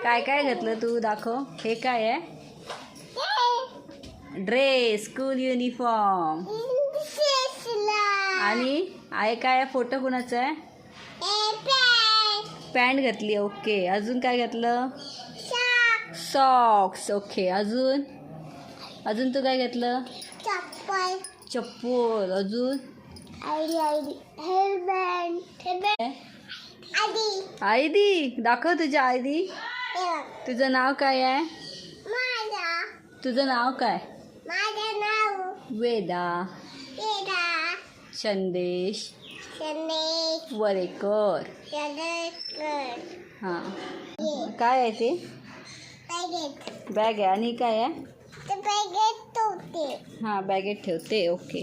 काय काय घेतलं तू दाखव. हे काय आहे? Dress, school uniform. आणि आहे काय? फोटो कुणाचा आहे? पॅन्ट घातली. ओके. अजून काय घातलं? सॉक्स. ओके. अजून अजून तू काय घेतलं? चप्पल. अजून आयडी. दाखव तुझ्या आयडी. तुझं नाव काय आहे? तुझं नाव काय? वेदा संदेश वरेकर. हां. काय आहे ते? बॅग आहे. आणि काय आहे? हां, बॅगेत ठेवते. ओके.